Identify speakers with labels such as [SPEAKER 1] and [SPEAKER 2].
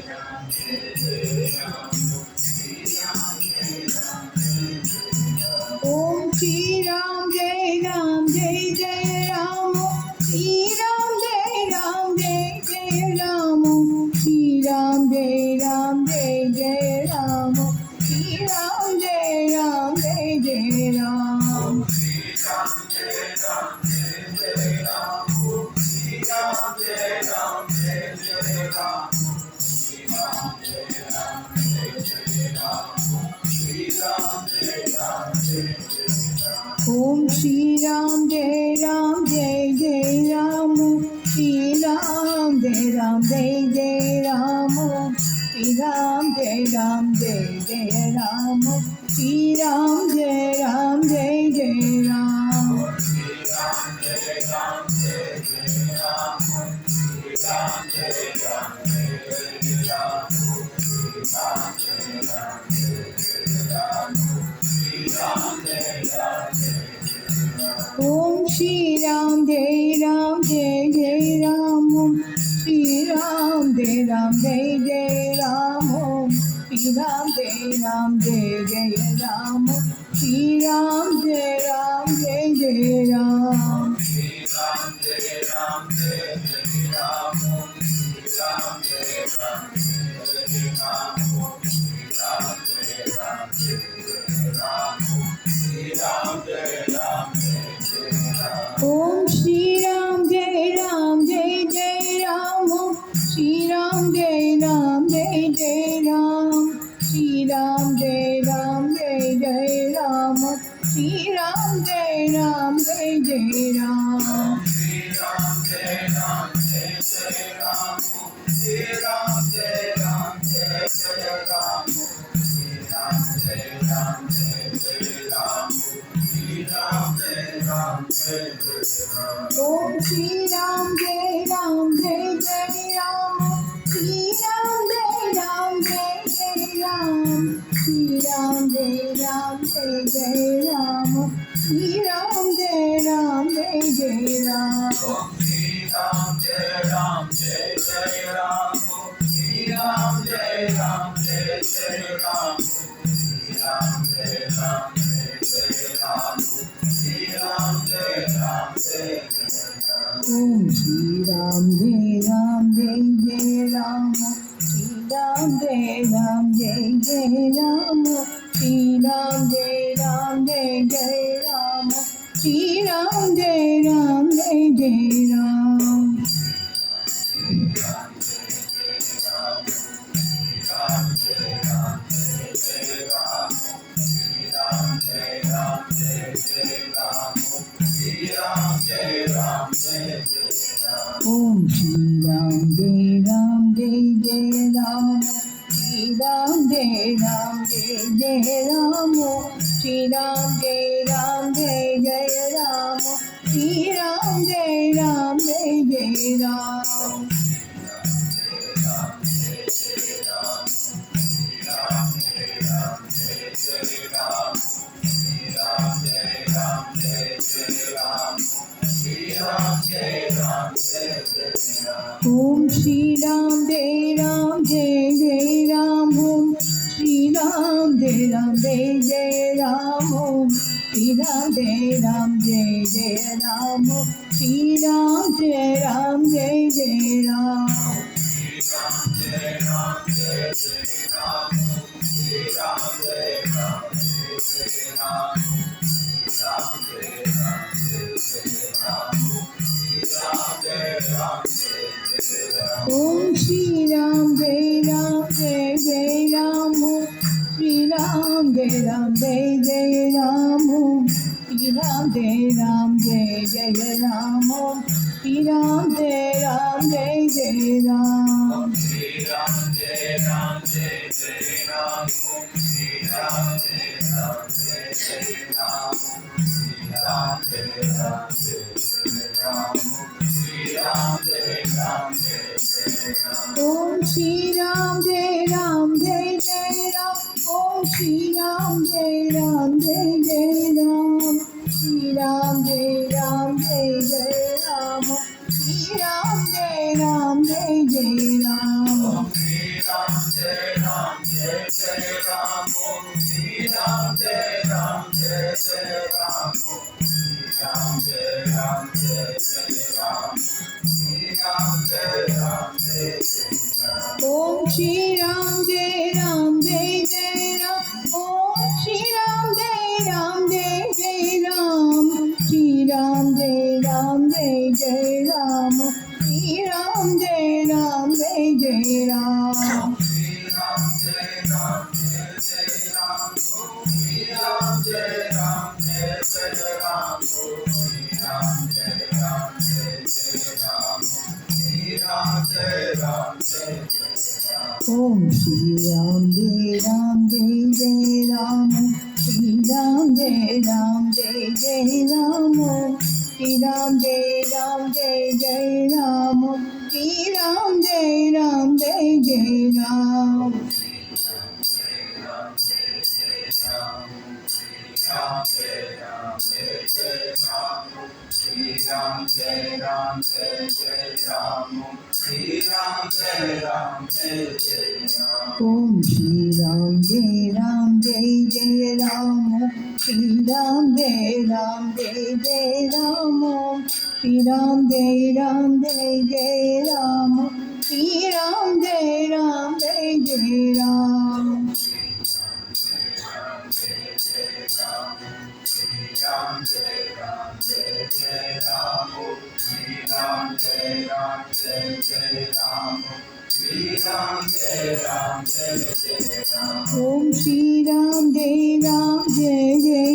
[SPEAKER 1] Om Shri Ram Jai Ram Jai Jai Ram Shri Ram Jai Ram Jai Jai Ram Shri Ram Jai Ram Jai Jai Ram Shri Ram Jai Ram Jai Jai Ram Om Shri Ram Jai Ram Jai Jai Ram Shri Ram Jai Ram Jai Jai Ram Shri Ram Jai Ram Jai Jai Ram Shri Ram Jai Ram Jai Jai Ram Om Shri Ram Jai Ram Jai Jai Ram Shri Ram Jai Ram Jai Jai Ram Shri Ram Jai Ram Jai Jai Ram Shri Ram Jai Ram Jai Jai Ram Om Shri Ram Jai Ram Jai Jai Ram Shri Ram Jai Ram Jai Jai Ram Shri Ram Jai Ram Jai Jai Ram Shri Ram Jai Ram Jai Jai Ram Om Shri Ram Jai Ram Jai Jai Ram Shri Ram Jai Ram Jai Jai Ram Shri Ram Jai Ram Jai Jai Ram Shri Ram Jai Ram Jai Jai Ram Om Shri Ram Jai Ram Jai Jai Ram Shri Ram Jai Ram Jai Jai Ram Shri Ram Jai Ram Jai Jai Ram Shri Ram Jai Ram Jai Jai Ram Om Shri Ram Jai Ram Jai Jai Ram Shri Ram Jai Ram Jai Jai Ram Shri Ram Jai Ram Jai Jai Ram Shri Ram Jai Ram Jai Jai Ram Om Shri Ram Jai Ram Jai Jai Ram Shri Ram Jai Ram Jai Jai Ram Shri Ram Jai Ram Jai Jai Ram Shri Ram Jai Ram Jai Jai Ram Om Shri Ram Jai Ram Jai Jai Ram Shri Ram Jai Ram Jai Jai Ram Shri Ram Jai Ram Jai Jai Ram Shri Ram Jai Ram Jai Jai Ram Om Shri Ram Jai Ram Jai Jai Ram Om Shri Ram Jai Ram Jai Jai Ram Shri Ram Jai Ram Jai Jai Ram Shri Ram Jai Ram Jai Jai Ram Om Shri Ram Jai Ram Jai Jai Ram. Om Shri Ram Jai Ram Jai Jai Ram. Shri Ram Jai Ram Jai Jai Ram. Shri Ram Jai Ram Jai Jai Ram. Om Shri Ram Jai Ram Jai Jai Ram. Shri Ram Jai Ram Jai Jai Ram. Shri Ram Jai Ram Jai Jai Ram. Shri Ram Jai Ram Jai Jai Ram. Om Shri Ram Jai Ram Jai Jai Ram. Shri Ram Jai Ram Jai Jai Ram. Shri Ram Jai Ram Jai Jai Ram. Shri Ram Jai Ram Jai Jai Ram.